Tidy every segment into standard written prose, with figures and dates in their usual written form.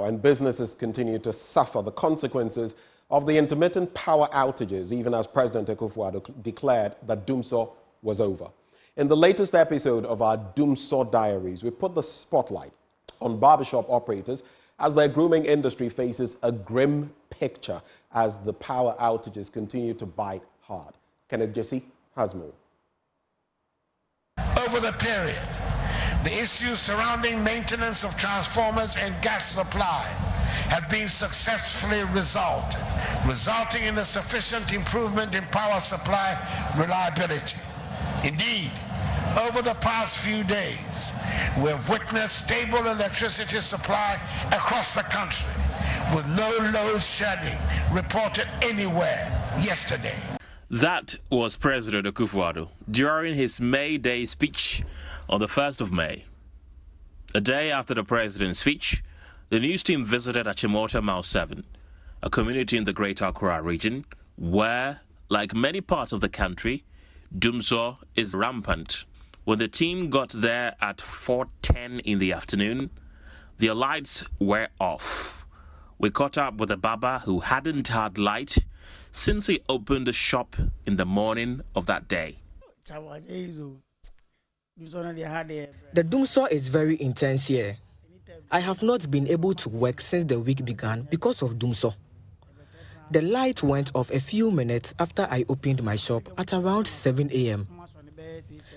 now, and businesses continue to suffer the consequences of the intermittent power outages, even as President Akufo-Addo declared that Dumsor was over. In the latest episode of our Dumsor Diaries, we put the spotlight on barbershop operators as their grooming industry faces a grim picture as the power outages continue to bite hard. Kenneth Jesse has more. Over the period, the issues surrounding maintenance of transformers and gas supply have been successfully resolved, resulting in a sufficient improvement in power supply reliability. Indeed, over the past few days, we have witnessed stable electricity supply across the country, with no load shedding reported anywhere yesterday. That was President Akufo-Addo during his May Day speech on the 1st of May. A day after the president's speech, the news team visited Achimota Mile 7, a community in the Greater Accra region where, like many parts of the country, Dumsor is rampant. When the team got there at 4:10 in the afternoon, their lights were off. We caught up with a barber who hadn't had light since he opened the shop in the morning of that day. The Dumsor is very intense here. I have not been able to work since the week began because of Dumsor. The light went off a few minutes after I opened my shop at around 7 a.m.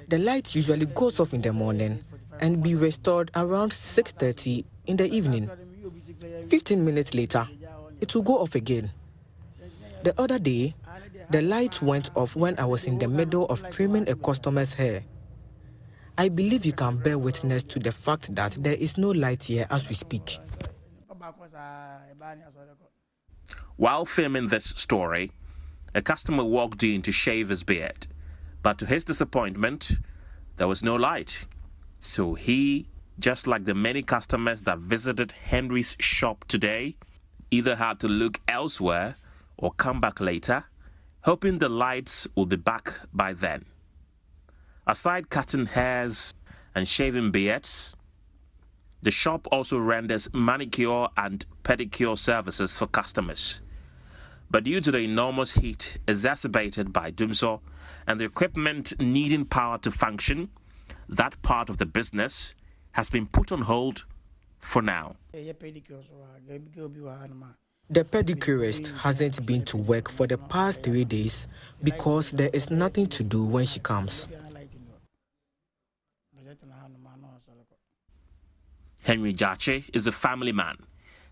The light usually goes off in the morning and be restored around 6:30 in the evening. 15 minutes later, it will go off again. The other day, the light went off when I was in the middle of trimming a customer's hair. I believe you can bear witness to the fact that there is no light here as we speak. While filming this story, a customer walked in to shave his beard, but to his disappointment, there was no light. So he, just like the many customers that visited Henry's shop today, either had to look elsewhere or come back later, hoping the lights will be back by then. Aside cutting hairs and shaving beards, the shop also renders manicure and pedicure services for customers. But due to the enormous heat exacerbated by Dumsor and the equipment needing power to function, that part of the business has been put on hold for now. The pedicurist hasn't been to work for the past 3 days because there is nothing to do when she comes. Henry Jache is a family man.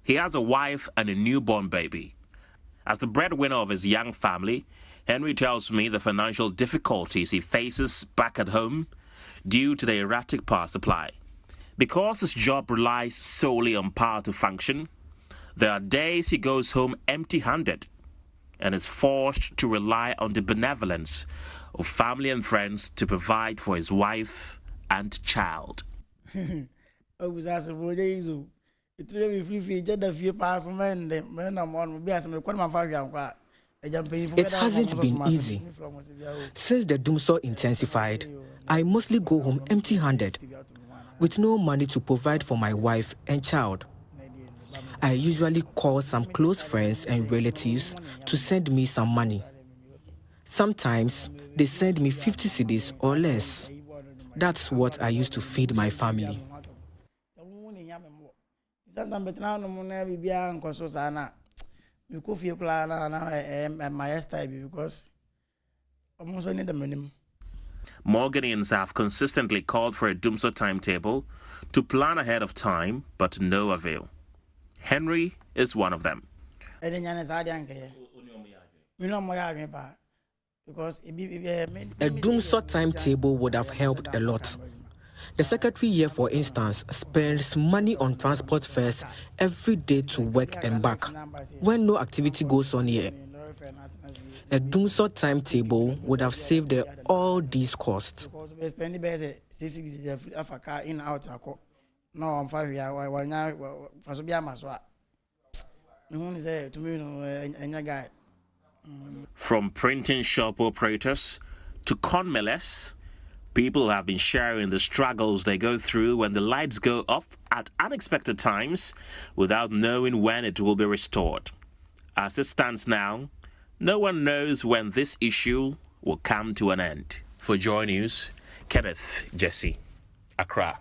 He has a wife and a newborn baby. As the breadwinner of his young family, Henry tells me the financial difficulties he faces back at home due to the erratic power supply. Because his job relies solely on power to function, there are days he goes home empty-handed and is forced to rely on the benevolence of family and friends to provide for his wife and child. It hasn't been easy. Since the Dumsor intensified, I mostly go home empty-handed, with no money to provide for my wife and child. I usually call some close friends and relatives to send me some money. Sometimes they send me 50 cedis or less. That's what I use to feed my family. Morganians have consistently called for a Dumsor timetable to plan ahead of time, but to no avail. Henry is one of them. A Dumsor timetable would have helped a lot. The secretary here, for instance, spends money on transport fares every day to work and back when no activity goes on here. A Dumsor timetable would have saved all these costs. From printing shop operators to corn millers People have been sharing the struggles they go through when the lights go off at unexpected times without knowing when it will be restored. As it stands now, no one knows when this issue will come to an end. For Joy News, Kenneth Jesse, Accra.